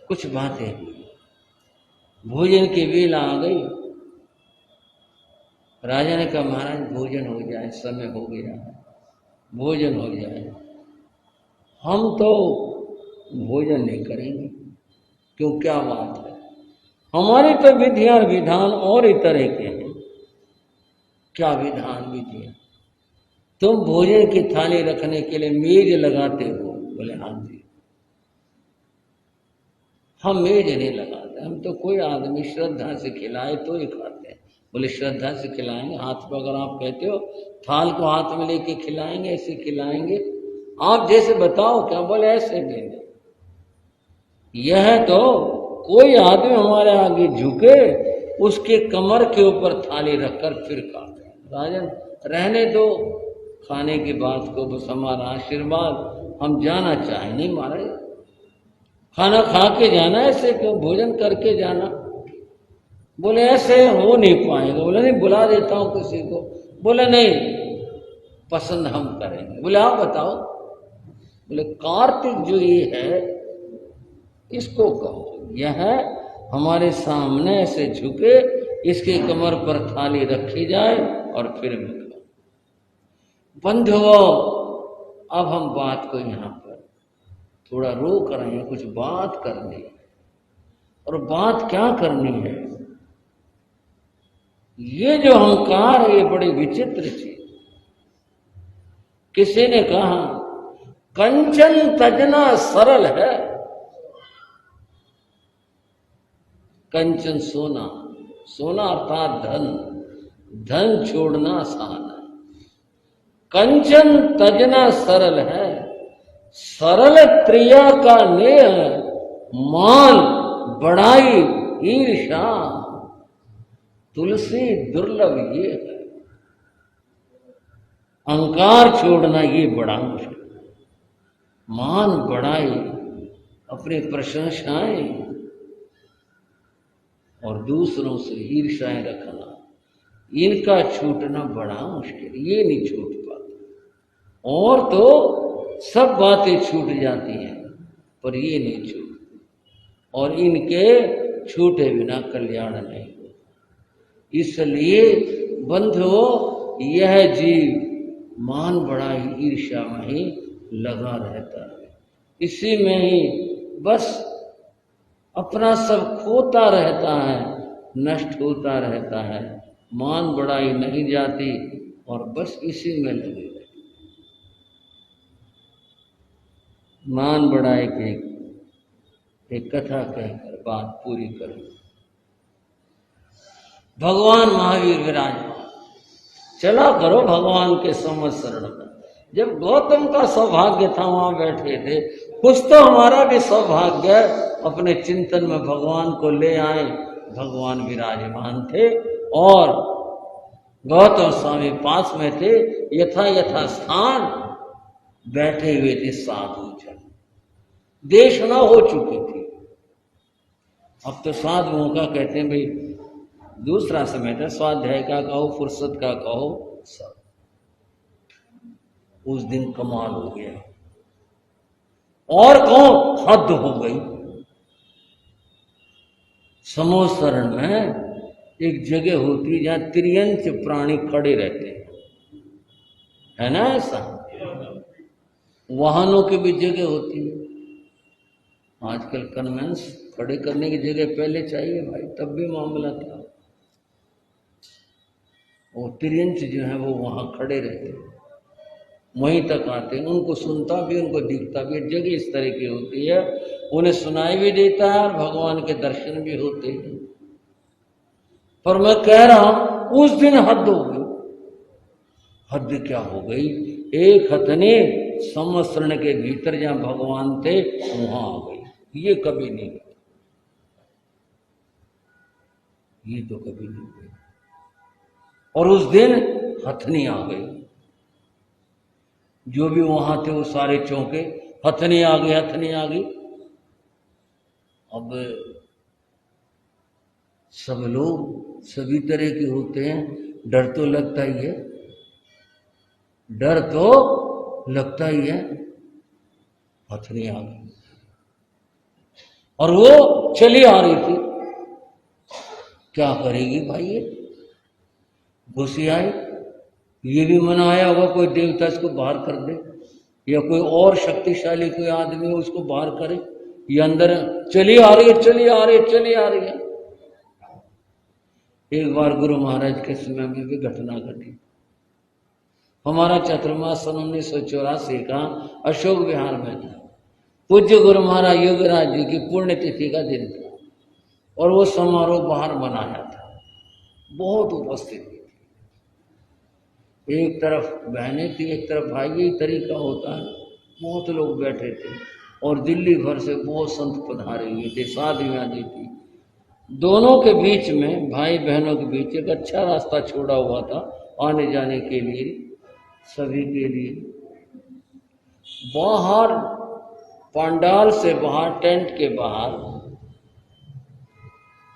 कुछ बातें हुई, भोजन की बेला आ गई। राजा ने कहा महाराज भोजन हो जाए, समय हो गया है, भोजन हो जाए। हम तो भोजन नहीं करेंगे। क्यों, क्या बात है? हमारी तो विधियां विधान और ही तरह के हैं। क्या विधान विधियां? तुम भोजन की थाली रखने के लिए मेज लगाते हो? बोले हाँ जी। हम मेज नहीं लगाते, हम तो कोई आदमी श्रद्धा से खिलाए तो ही खाते हैं। बोले श्रद्धा से खिलाएंगे? हाथ पर अगर आप कहते हो थाल को हाथ में लेके खिलाएंगे, ऐसे खिलाएंगे? आप जैसे बताओ क्या? बोले ऐसे भी नहीं। यह तो कोई आदमी हमारे आगे झुके, उसके कमर के ऊपर थाली रखकर फिर खाते हैं। राजन रहने दो खाने की बात को, बस हमारा आशीर्वाद, हम जाना चाहे नहीं महाराज। खाना खा के जाना, ऐसे क्यों? भोजन करके जाना। बोले ऐसे हो नहीं पाएगा। बोले नहीं, बुला देता हूं किसी को। बोले नहीं, पसंद हम करेंगे। बोले आप बताओ। बोले कार्तिक जो ये है इसको कहो, यह हमारे सामने ऐसे झुके, इसके कमर पर थाली रखी जाए और फिर मिलो। बंधुओं, अब हम बात को यहाँ पर थोड़ा रोक रहे हैं, कुछ बात करनी है। और बात क्या करनी है? ये जो अहंकार है ये बड़ी विचित्र चीज। किसी ने कहा कंचन तजना सरल है। कंचन सोना, सोना अर्थात धन, धन छोड़ना आसान है। कंचन तजना सरल है, सरल त्रिया का नेह, मान बड़ाई ईर्षा, तुलसी दुर्लभ ये है। अहंकार छोड़ना ये बड़ा मुश्किल। मान बढ़ाई, अपनी प्रशंसाएं और दूसरों से ईर्ष्याएं रखना, इनका छूटना बड़ा मुश्किल। ये नहीं छूट पाता। और तो सब बातें छूट जाती हैं पर ये नहीं छूटती, और इनके छूटे बिना कल्याण नहीं होता। इसलिए बंधुओं, यह जीव मान बढ़ाई ईर्ष्या में ही लगा रहता है, इसी में ही बस अपना सब खोता रहता है, नष्ट होता रहता है। मान बढ़ाई नहीं जाती और बस इसी में लगे रहते। मान बढ़ाई की एक कथा कहकर बात पूरी करूं। भगवान महावीर विराजमान, चला करो भगवान के संवत्सरण में। जब गौतम का सौभाग्य था वहां बैठे थे, कुछ तो हमारा भी सौभाग्य, अपने चिंतन में भगवान को ले आए। भगवान विराजमान थे और गौतम स्वामी पास में थे। यथा यथा स्थान बैठे हुए थे साधु जन। देशना हो चुकी थी। अब तो साधुओं का कहते हैं भाई दूसरा समय था, स्वाध्याय का कहो, फुर्सत का कहो, सब। उस दिन कमाल हो गया। और कौन? हद हो गई। समोसरण में एक जगह होती है जहां त्रियंच प्राणी खड़े रहते हैं, है ना? ऐसा वाहनों की भी जगह होती है। आजकल कन्वेंस खड़े करने की जगह पहले चाहिए भाई, तब भी मामला था। वो त्रियंच जो है वो वहां खड़े रहते हैं, वहीं तक आते हैं। उनको सुनता भी, उनको दिखता भी। जगह इस तरह की होती है, उन्हें सुनाई भी देता है और भगवान के दर्शन भी होते हैं। पर मैं कह रहा हूं उस दिन हद हो गई। हद क्या हो गई? एक हथनी संवत्सरण के भीतर जहां भगवान थे वहां आ गई। ये कभी नहीं, ये तो कभी नहीं हुई। और उस दिन हथनी आ गई। जो भी वहां थे वो सारे चौंके, हथनी आ गई, हथनी आ गई। अब सब लोग सभी तरह के होते हैं, डर तो लगता ही है, डर तो लगता ही है। हथनी आ गई। और वो चली आ रही थी। क्या करेगी भाई, ये घुसी आई, ये भी मनाया होगा कोई देवता इसको बाहर कर दे, या कोई और शक्तिशाली कोई आदमी उसको बाहर करे। ये अंदर चली आ रही है, चली आ रही है, चली आ रही है। एक बार गुरु महाराज के समय में भी घटना घटी। हमारा चतुर्मास सन 1984 का अशोक विहार में था। पूज्य गुरु महाराज योगराज जी की पुण्यतिथि का दिन था और वो समारोह बाहर मनाया था। बहुत उपस्थिति थी, एक तरफ बहनें थी, एक तरफ भाई, यही तरीका होता है। बहुत लोग बैठे थे और दिल्ली भर से बहुत संत पधारे हुए थे, साधुआं जी थी। दोनों के बीच में, भाई बहनों के बीच एक अच्छा रास्ता छोड़ा हुआ था आने जाने के लिए, सभी के लिए। बाहर पंडाल से बाहर, टेंट के बाहर,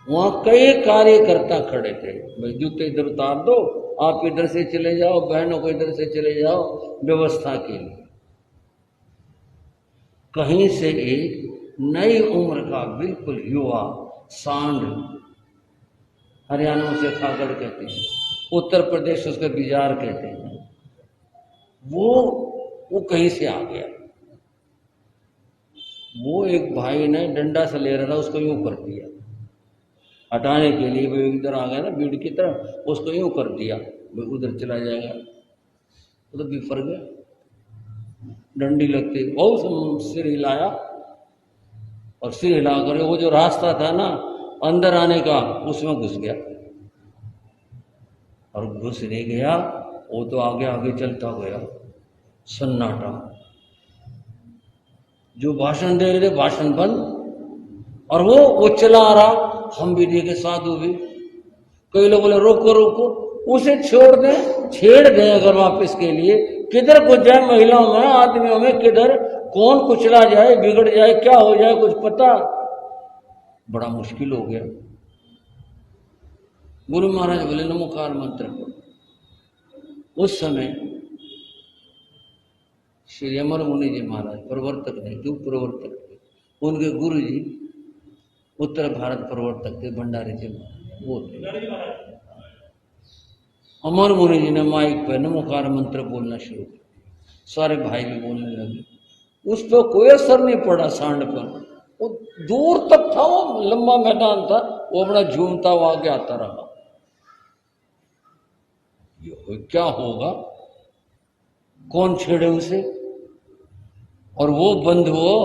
वहां कई कार्यकर्ता खड़े थे। भाई जूते इधर उतार दो, आप इधर से चले जाओ, बहनों को इधर से चले जाओ, व्यवस्था के लिए। कहीं से एक नई उम्र का बिल्कुल युवा सांड, हरियाणा से खागड़ कहते हैं, उत्तर प्रदेश उसके बिजार कहते हैं, वो कहीं से आ गया। वो एक भाई ने डंडा से ले रहा था, उसको यूं कर दिया हटाने के लिए। वो इधर आ गया ना भीड़ की तरफ, उसको यूं कर दिया, वो उधर चला जाएगा, उधर बिफर गया। डंडी लगती, बहुत सिर हिलाया और सिर हिला कर वो जो रास्ता था ना अंदर आने का, उसमें घुस गया। और घुस नहीं गया, वो तो आगे आगे चलता गया। सन्नाटा, जो भाषण दे रहे थे भाषण बंद, और वो चला आ रहा। हम भी देखे, साधु भी। कई लोग बोले रोको रोको, उसे छोड़ दें, छेड़ दें अगर वापस के लिए। किधर कुछ जाए, महिलाओं में, आदमियों में, किधर कौन कुचला जाए, बिगड़ जाए, क्या हो जाए, कुछ पता। बड़ा मुश्किल हो गया। गुरु महाराज बोले नमोकार मंत्र को। उस समय श्री अमर मुनि जी महाराज, प्रवर्तक नहीं, क्यों प्रवर्तक थे, उनके गुरु जी उत्तर भारत प्रवर्तक थे, भंडारी जी महाराज वो थे। अमर मुनि जी ने माइक पर नमोकार मंत्र बोलना शुरू किया। सारे भाई भी बोलने लगे। उस पर कोई असर नहीं पड़ा सांड पर। वो दूर तक था, वो लंबा मैदान था, वो अपना झूमता हुआ आगे आता रहा। क्या होगा, कौन छेड़े उसे। और वो बंधुओं,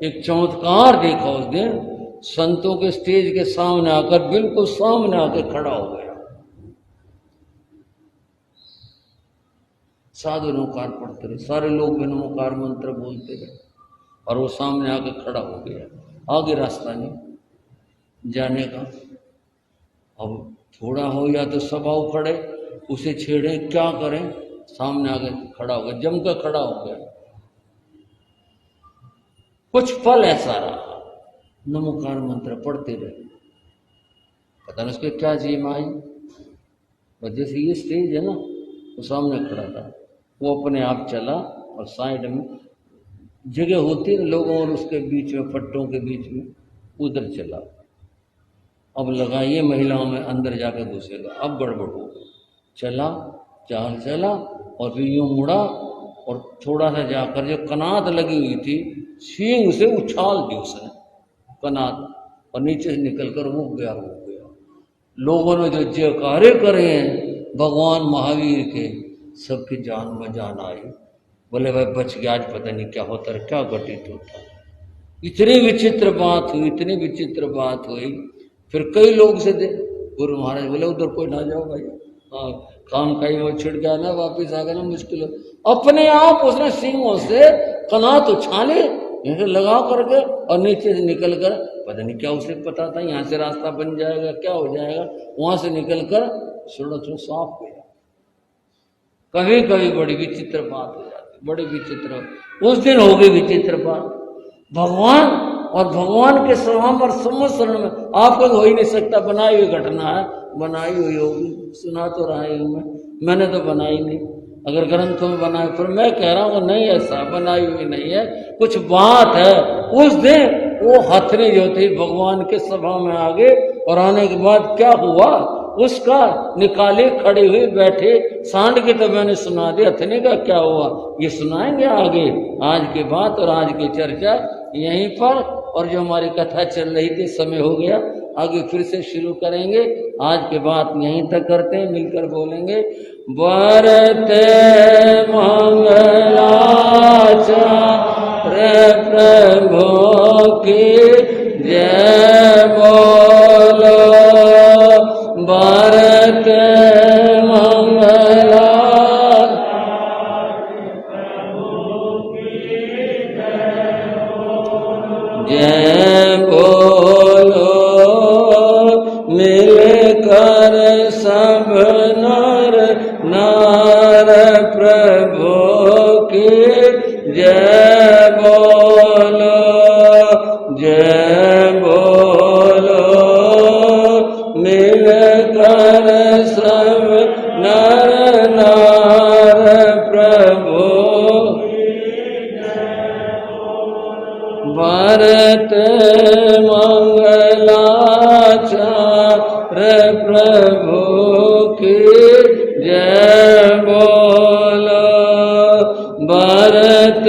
एक चमत्कार देखा उस दिन। संतों के स्टेज के सामने आकर, बिल्कुल सामने आकर खड़ा हो गया। साधु नमोकार पढ़ते रहे, सारे लोग भी नमोकार मंत्र बोलते रहे, और वो सामने आकर खड़ा हो गया। आगे रास्ता नहीं जाने का। अब थोड़ा हो या तो सब आओ खड़े, उसे छेड़े, क्या करें। सामने आगे खड़ा हो गया, जमकर खड़ा हो गया। कुछ पल ऐसा रहा, नमोकार मंत्र पढ़ते रहे। पता नहीं उसके क्या जीम आई, वजह से ये स्टेज है ना, वो सामने खड़ा था। वो अपने आप चला और साइड में जगह होती है लोगों और उसके बीच में, पट्टों के बीच में, उधर चला। अब लगा ये महिलाओं में अंदर जाकर घुसेगा, अब गड़बड़ हो गई। चला, चाल चला, और फिर यूं मुड़ा और थोड़ा सा जाकर जो कनात लगी हुई थी, सींग से उछाल दी उसने कनात, और नीचे से निकलकर वो गया। लोगों ने जो जयकारे करे हैं भगवान महावीर के, सबकी जान में जान आई। बोले भाई बच गया, आज पता नहीं क्या होता है, क्या घटित होता। इतनी विचित्र बात हुई, इतनी विचित्र बात हुई। फिर कई लोग से गुरु महाराज बोले उधर कोई ना जाओ भाई, हाँ काम कहीं वो छिड़ गया ना, वापिस आ गया ना, मुश्किल हो। अपने आप उसने सींगों से कनात उछाले, यहाँ लगा करके, और नीचे से निकल कर, पता नहीं क्या उसे पता था यहाँ से रास्ता बन जाएगा, क्या हो जाएगा, वहां से निकल कर सड़क साफ गया। कभी कभी बड़ी विचित्र बात हो जाती, बड़ी विचित्र। उस दिन हो गई विचित्र बात। भगवान और भगवान के स्वभाव और संवत्सरण में आपको हो ही नहीं सकता, बनाई हुई घटना है, बनाई हुई होगी, सुना तो रहा हूँ मैंने तो बनाई नहीं। अगर ग्रंथों में बनाए, फिर मैं कह रहा हूँ नहीं, ऐसा बनाई हुई नहीं है, कुछ बात है। उस दिन वो हथनी जो थी भगवान के सभा में आ गए और आने के बाद क्या हुआ उसका निकाले, खड़े हुए बैठे। सांड की तो मैंने सुना दी, हथनी का क्या हुआ ये सुनाएंगे आगे। आज की बात और आज की चर्चा यहीं पर, और जो हमारी कथा चल रही थी समय हो गया, आगे फिर से शुरू करेंगे। आज की बात यहीं तक करते हैं, मिलकर बोलेंगे। बरते मंगलाचार्य प्रभु की जय बोलो, बरते मंगला जय बोलो, मिलकर सब नर नार प्रभु की जय बोलो, जय बोलो, मिलकर सब नर नार प्रभु भरत मंगलाचार्य प्रभु की जय बोलो, भरत